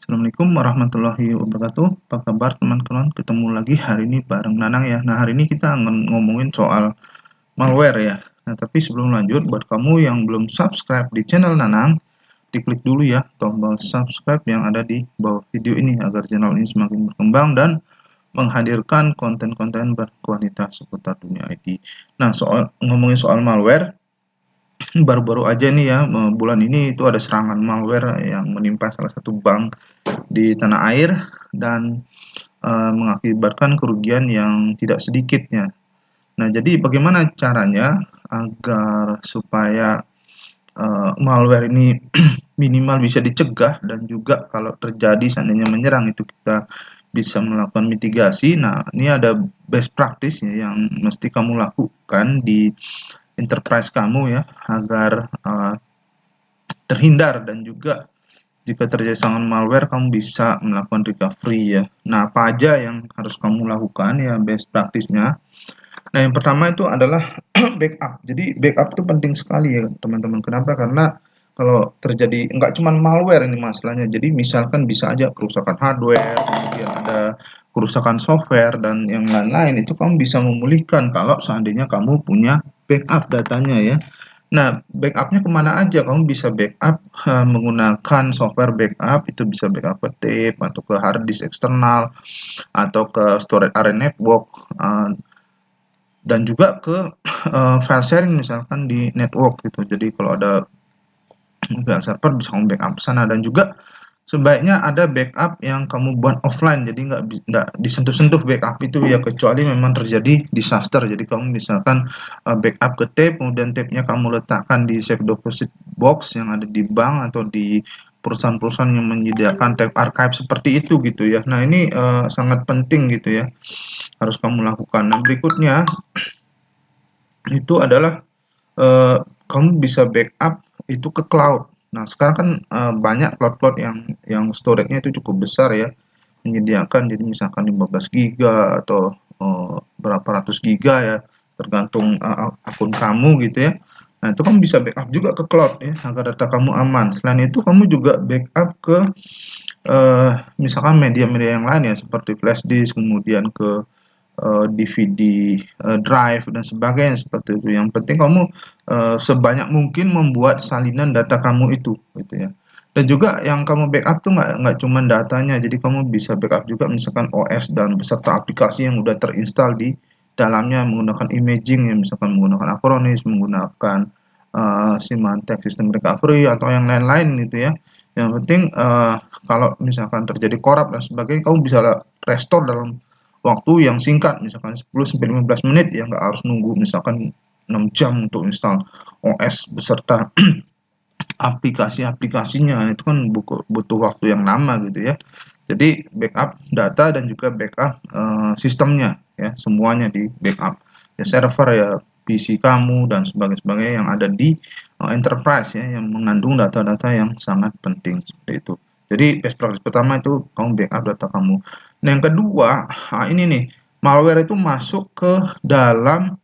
Assalamualaikum warahmatullahi wabarakatuh. Apa kabar teman-teman? Ketemu lagi hari ini bareng Nanang ya. Nah, hari ini kita akan ngomongin soal malware ya. Nah, tapi sebelum lanjut, buat kamu yang belum subscribe di channel Nanang, diklik dulu ya tombol subscribe yang ada di bawah video ini agar channel ini semakin berkembang dan menghadirkan konten-konten berkualitas seputar dunia IT. Nah, ngomongin soal malware, baru-baru aja nih ya, bulan ini itu ada serangan malware yang menimpa salah satu bank di tanah air dan mengakibatkan kerugian yang tidak sedikitnya. Nah, jadi bagaimana caranya agar supaya malware ini minimal bisa dicegah dan juga kalau terjadi seandainya menyerang itu kita bisa melakukan mitigasi. Nah, ini ada best practice ya yang mesti kamu lakukan di enterprise kamu ya agar terhindar dan juga jika terjadi serangan malware kamu bisa melakukan recovery ya. Nah, apa aja yang harus kamu lakukan ya best practice-nya. Nah, yang pertama itu adalah backup. Jadi backup itu penting sekali ya teman-teman. Kenapa? Karena kalau terjadi nggak cuma malware ini masalahnya. Jadi misalkan bisa aja kerusakan hardware, kemudian ada kerusakan software dan yang lain-lain itu kamu bisa memulihkan kalau seandainya kamu punya backup datanya ya. Nah, backupnya kemana aja? Kamu bisa backup menggunakan software backup, itu bisa backup ke tape atau ke hard disk eksternal atau ke storage area network dan juga ke file sharing misalkan di network gitu. Jadi kalau ada file server bisa kamu backup ke sana dan juga sebaiknya ada backup yang kamu buat offline, jadi nggak disentuh-sentuh backup itu ya kecuali memang terjadi disaster. Jadi kamu misalkan backup ke tape, kemudian tape-nya kamu letakkan di safe deposit box yang ada di bank atau di perusahaan-perusahaan yang menyediakan tape archive seperti itu gitu ya. Nah ini sangat penting gitu ya, harus kamu lakukan. Nah berikutnya itu adalah eee, kamu bisa backup itu ke cloud. Nah, sekarang kan, banyak cloud-cloud yang storage-nya itu cukup besar ya, menyediakan jadi misalkan 15 giga atau, berapa ratus giga ya, tergantung, akun kamu gitu ya. Nah, itu kamu bisa backup juga ke cloud ya, agar data kamu aman. Selain itu kamu juga backup ke, misalkan media-media yang lain ya, seperti flash disk, kemudian ke DVD drive dan sebagainya seperti itu. Yang penting kamu sebanyak mungkin membuat salinan data kamu itu, gitu ya. Dan juga yang kamu backup tuh nggak cuma datanya, jadi kamu bisa backup juga misalkan OS dan beserta aplikasi yang udah terinstall di dalamnya menggunakan imaging ya, misalkan menggunakan Acronis, menggunakan Symantec System Recovery atau yang lain-lain gitu ya. Yang penting kalau misalkan terjadi korup dan sebagainya, kamu bisa restore dalam waktu yang singkat, misalkan 10 sampai 15 menit ya, nggak harus nunggu misalkan 6 jam untuk install OS beserta aplikasi-aplikasinya. Itu kan butuh waktu yang lama gitu ya. Jadi backup data dan juga backup sistemnya ya, semuanya di backup. Ya server ya PC kamu dan sebagainya yang ada di enterprise ya yang mengandung data-data yang sangat penting seperti itu. Jadi best practice pertama itu kamu backup data kamu. Nah, yang kedua, ini nih, malware itu masuk ke dalam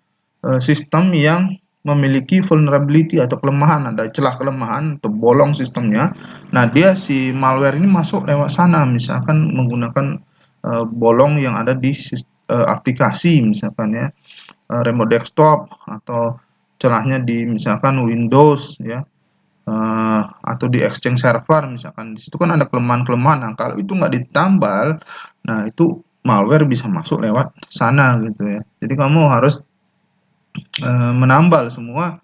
sistem yang memiliki vulnerability atau kelemahan, ada celah kelemahan atau bolong sistemnya. Nah, dia si malware ini masuk lewat sana, misalkan menggunakan bolong yang ada di aplikasi, misalkan ya, remote desktop atau celahnya di misalkan Windows ya, atau di Exchange server misalkan. Di situ kan ada kelemahan-kelemahan. Nah, kalau itu nggak ditambal, nah itu malware bisa masuk lewat sana gitu ya. Jadi kamu harus menambal semua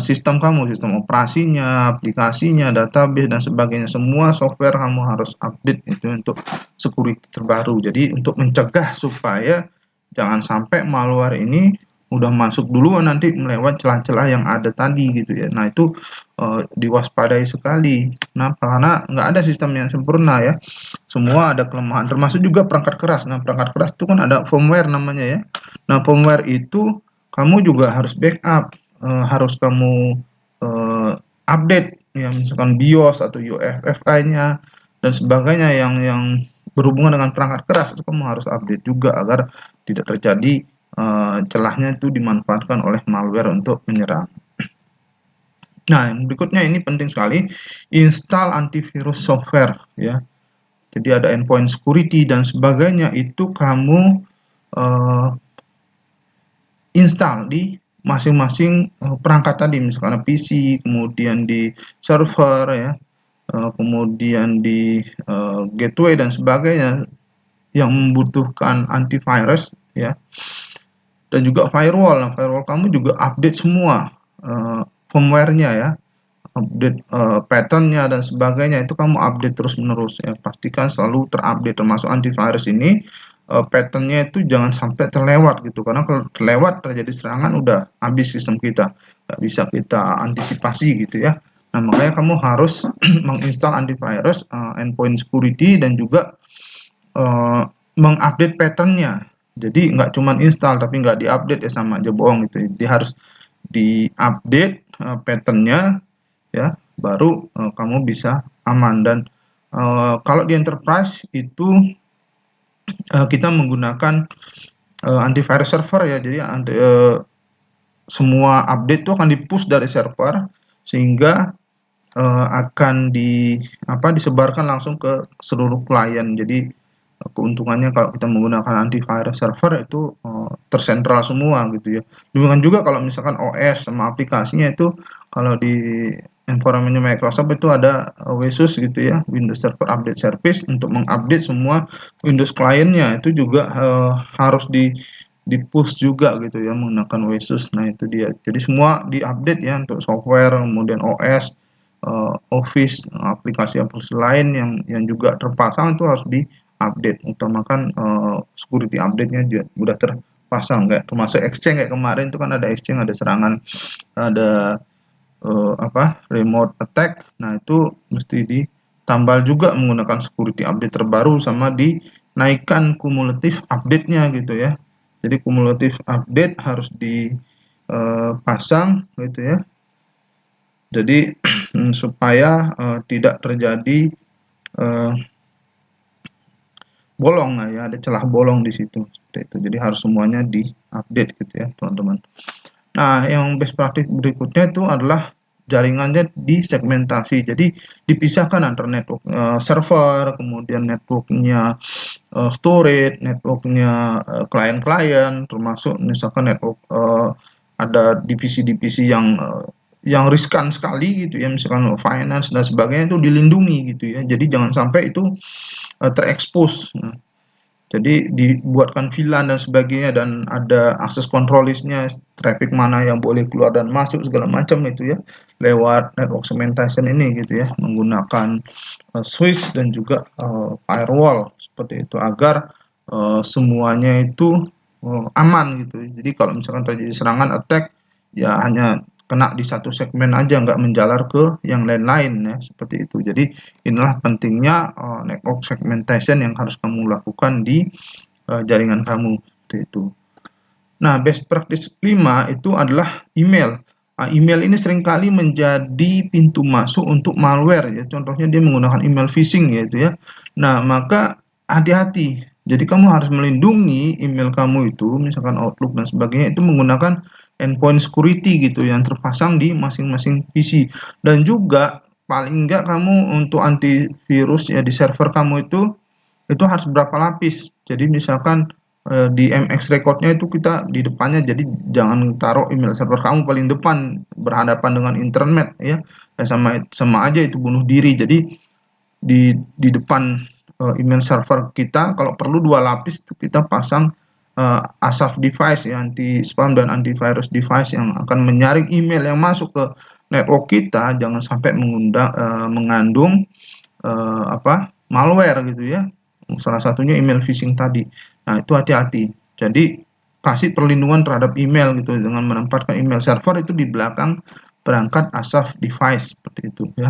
sistem kamu, sistem operasinya, aplikasinya, database dan sebagainya. Semua software kamu harus update itu untuk security terbaru. Jadi untuk mencegah supaya jangan sampai malware ini udah masuk duluan nanti melewat celah-celah yang ada tadi gitu ya. Nah itu diwaspadai sekali. Kenapa? Karena nggak ada sistem yang sempurna ya. Semua ada kelemahan, termasuk juga perangkat keras. Nah perangkat keras itu kan ada firmware namanya ya. Nah firmware itu kamu juga harus backup, harus kamu update ya misalkan BIOS atau UEFI-nya dan sebagainya yang berhubungan dengan perangkat keras itu kamu harus update juga agar tidak terjadi celahnya itu dimanfaatkan oleh malware untuk menyerang. Nah, yang berikutnya ini penting sekali, install antivirus software ya. Jadi ada endpoint security dan sebagainya, itu kamu install di masing-masing perangkat tadi, misalkan PC, kemudian di server ya, kemudian di gateway dan sebagainya yang membutuhkan antivirus ya, dan juga firewall. Nah, firewall kamu juga update semua firmware-nya ya, update pattern-nya dan sebagainya, itu kamu update terus-menerus ya. Pastikan selalu terupdate, termasuk antivirus ini pattern-nya itu jangan sampai terlewat gitu, karena kalau terlewat terjadi serangan udah habis sistem kita, nggak bisa kita antisipasi gitu ya. Nah, makanya kamu harus menginstal antivirus, endpoint security, dan juga mengupdate pattern-nya. Jadi nggak cuma install tapi nggak diupdate ya, sama aja bohong gitu. Jadi harus diupdate pattern-nya ya, baru kamu bisa aman. Dan kalau di enterprise itu kita menggunakan antivirus server ya. Jadi semua update itu akan di-push dari server, sehingga akan disebarkan langsung ke seluruh klien. Jadi keuntungannya kalau kita menggunakan antivirus server itu tersentral semua gitu ya. Demikian juga kalau misalkan OS sama aplikasinya itu, kalau di environment Microsoft itu ada WSUS gitu ya, Windows Server Update Service, untuk mengupdate semua Windows kliennya. Itu juga harus di-push juga gitu ya, menggunakan WSUS. Nah, itu dia. Jadi semua diupdate ya, untuk software, kemudian OS, Office, aplikasi-aplikasi lain yang juga terpasang itu harus di-update. Utamakan security update-nya udah terpasang, kayak termasuk Exchange kayak kemarin itu kan ada Exchange, ada serangan, ada remote attack. Nah, itu mesti ditambal juga menggunakan security update terbaru, sama dinaikkan kumulatif update-nya gitu ya. Jadi kumulatif update harus dipasang gitu ya. Jadi supaya tidak terjadi bolong, nah ya, ada celah bolong di situ seperti itu. Jadi harus semuanya diupdate gitu ya, teman-teman. Nah, yang best practice berikutnya itu adalah jaringannya disegmentasi. Jadi dipisahkan antara network server, kemudian networknya storage, networknya klien-klien, termasuk misalkan network ada divisi-divisi yang riskan sekali gitu ya, misalkan finance dan sebagainya, itu dilindungi gitu ya. Jadi jangan sampai itu terekspos. Nah, jadi dibuatkan VLAN dan sebagainya, dan ada akses control list-nya, traffic mana yang boleh keluar dan masuk segala macam itu ya, lewat network segmentation ini gitu ya, menggunakan switch dan juga firewall seperti itu, agar semuanya itu aman gitu. Jadi kalau misalkan terjadi serangan attack, ya hanya kena di satu segmen aja, nggak menjalar ke yang lain-lain ya, seperti itu. Jadi inilah pentingnya network segmentation yang harus kamu lakukan di jaringan kamu, seperti itu. Nah, best practice 5 itu adalah email. Email ini seringkali menjadi pintu masuk untuk malware ya. Contohnya dia menggunakan email phishing gitu ya. Nah, maka hati-hati. Jadi kamu harus melindungi email kamu itu, misalkan Outlook dan sebagainya, itu menggunakan endpoint security gitu yang terpasang di masing-masing PC. Dan juga paling enggak kamu untuk antivirus ya di server kamu itu harus berapa lapis. Jadi misalkan di MX Record-nya itu kita di depannya, jadi jangan taruh email server kamu paling depan berhadapan dengan internet ya. Sama aja itu bunuh diri. Jadi di depan email server kita, kalau perlu 2 lapis itu kita pasang ASAF device ya, anti spam dan antivirus device, yang akan menyaring email yang masuk ke network kita, jangan sampai mengandung malware gitu ya. Salah satunya email phishing tadi. Nah, itu hati-hati. Jadi kasih perlindungan terhadap email gitu dengan menempatkan email server itu di belakang perangkat ASAF device seperti itu ya.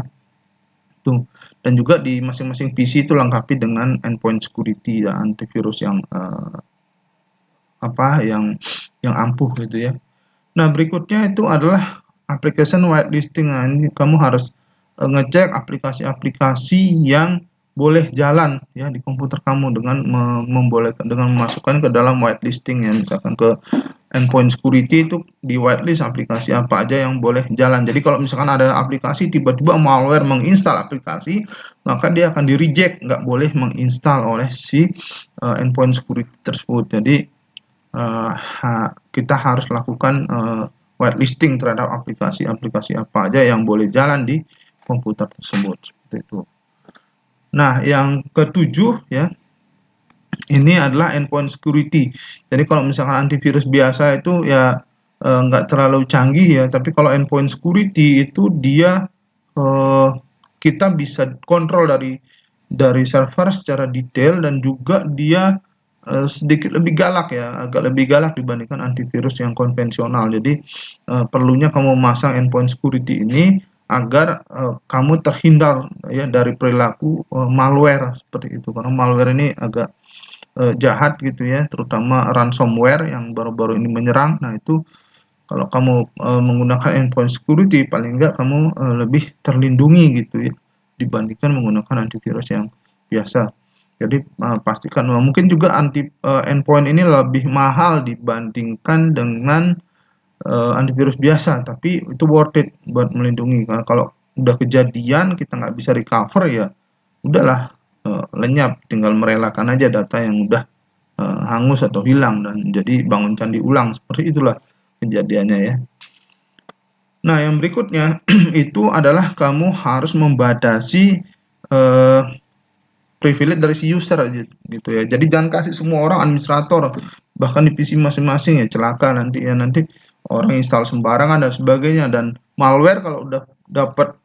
Tuh. Dan juga di masing-masing PC itu lengkapi dengan endpoint security ya, antivirus yang yang ampuh gitu ya. Nah, berikutnya itu adalah application whitelisting. Nah, ini kamu harus ngecek aplikasi-aplikasi yang boleh jalan ya di komputer kamu dengan membolehkan, dengan memasukkan ke dalam whitelisting ya, misalkan ke endpoint security itu di whitelist aplikasi apa aja yang boleh jalan. Jadi kalau misalkan ada aplikasi tiba-tiba malware menginstal aplikasi, maka dia akan di reject, nggak boleh menginstal oleh si endpoint security tersebut. Jadi kita harus lakukan whitelisting terhadap aplikasi-aplikasi apa aja yang boleh jalan di komputer tersebut, seperti itu. Nah, yang ketujuh ya, ini adalah endpoint security. Jadi kalau misalkan antivirus biasa itu ya nggak terlalu canggih ya, tapi kalau endpoint security itu dia kita bisa kontrol dari server secara detail, dan juga dia sedikit lebih galak ya, agak lebih galak dibandingkan antivirus yang konvensional. Jadi perlunya kamu memasang endpoint security ini agar kamu terhindar ya dari perilaku malware seperti itu, karena malware ini agak jahat gitu ya, terutama ransomware yang baru-baru ini menyerang. Nah itu kalau kamu menggunakan endpoint security, paling enggak kamu lebih terlindungi gitu ya dibandingkan menggunakan antivirus yang biasa. Jadi pastikan, mungkin juga endpoint ini lebih mahal dibandingkan dengan antivirus biasa, tapi itu worth it buat melindungi, karena kalau udah kejadian kita nggak bisa recover ya udahlah, lenyap, tinggal merelakan aja data yang udah hangus atau hilang, dan jadi bangun candi ulang, seperti itulah kejadiannya ya. Nah yang berikutnya itu adalah kamu harus membatasi privilege dari si user gitu ya. Jadi jangan kasih semua orang administrator, bahkan di PC masing-masing ya, celaka nanti ya, nanti orang install sembarangan dan sebagainya. Dan malware kalau udah dapat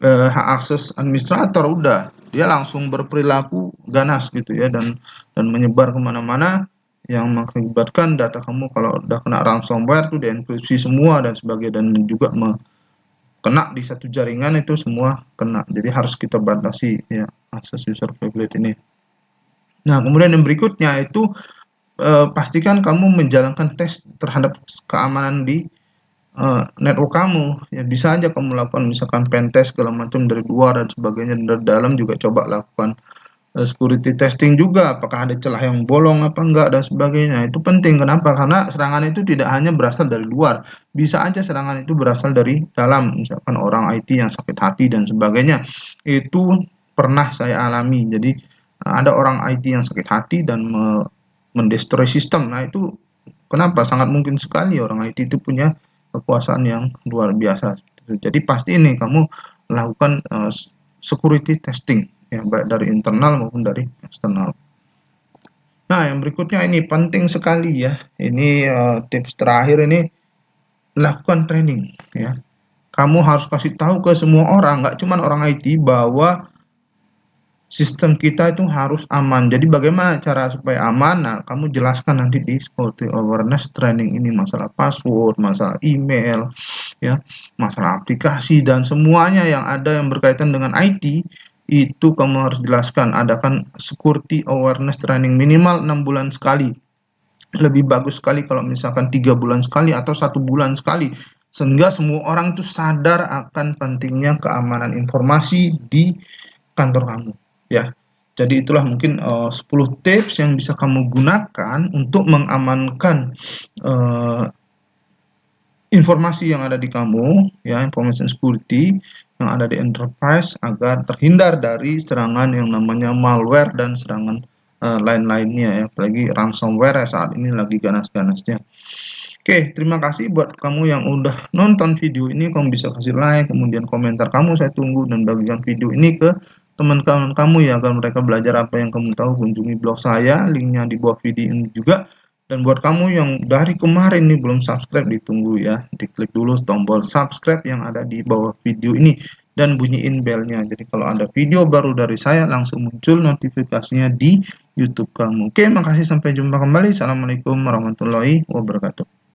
hak akses administrator, udah dia langsung berperilaku ganas gitu ya, dan menyebar kemana-mana, yang mengakibatkan data kamu kalau udah kena ransomware tuh dienkripsi semua dan sebagainya, dan juga kena di satu jaringan itu semua kena. Jadi harus kita batasi ya akses user privilege ini. Nah kemudian yang berikutnya itu pastikan kamu menjalankan tes terhadap keamanan di network kamu ya. Bisa aja kamu lakukan misalkan pen test segala macam dari luar dan sebagainya, dan dari dalam juga coba lakukan security testing juga, apakah ada celah yang bolong apa enggak dan sebagainya. Itu penting. Kenapa? Karena serangan itu tidak hanya berasal dari luar, bisa aja serangan itu berasal dari dalam, misalkan orang IT yang sakit hati dan sebagainya. Itu pernah saya alami. Jadi ada orang IT yang sakit hati dan mendestroy sistem. Nah itu kenapa? Sangat mungkin sekali orang IT itu punya kekuasaan yang luar biasa. Jadi pasti ini kamu lakukan security testing ya, baik dari internal maupun dari eksternal. Nah yang berikutnya ini penting sekali ya, ini tips terakhir ini, lakukan training ya. Kamu harus kasih tahu ke semua orang, nggak cuma orang IT, bahwa sistem kita itu harus aman. Jadi bagaimana cara supaya aman? Nah, kamu jelaskan nanti di security awareness training ini, masalah password, masalah email, ya, masalah aplikasi, dan semuanya yang ada yang berkaitan dengan IT, itu kamu harus jelaskan. Adakan security awareness training minimal 6 bulan sekali. Lebih bagus sekali kalau misalkan 3 bulan sekali atau 1 bulan sekali, sehingga semua orang itu sadar akan pentingnya keamanan informasi di kantor kamu ya. Jadi itulah mungkin 10 tips yang bisa kamu gunakan untuk mengamankan informasi yang ada di kamu ya, information security yang ada di enterprise, agar terhindar dari serangan yang namanya malware dan serangan lain-lainnya ya, apalagi ransomware saat ini lagi ganas-ganasnya. Oke, terima kasih buat kamu yang udah nonton video ini. Kamu bisa kasih like, kemudian komentar kamu saya tunggu, dan bagikan video ini ke teman-teman kamu ya, agar mereka belajar apa yang kamu tahu. Kunjungi blog saya, linknya di bawah video ini juga. Dan buat kamu yang dari kemarin nih belum subscribe, ditunggu ya, diklik dulu tombol subscribe yang ada di bawah video ini dan bunyiin belnya. Jadi kalau ada video baru dari saya langsung muncul notifikasinya di YouTube kamu. Oke, makasih, sampai jumpa kembali. Assalamualaikum warahmatullahi wabarakatuh.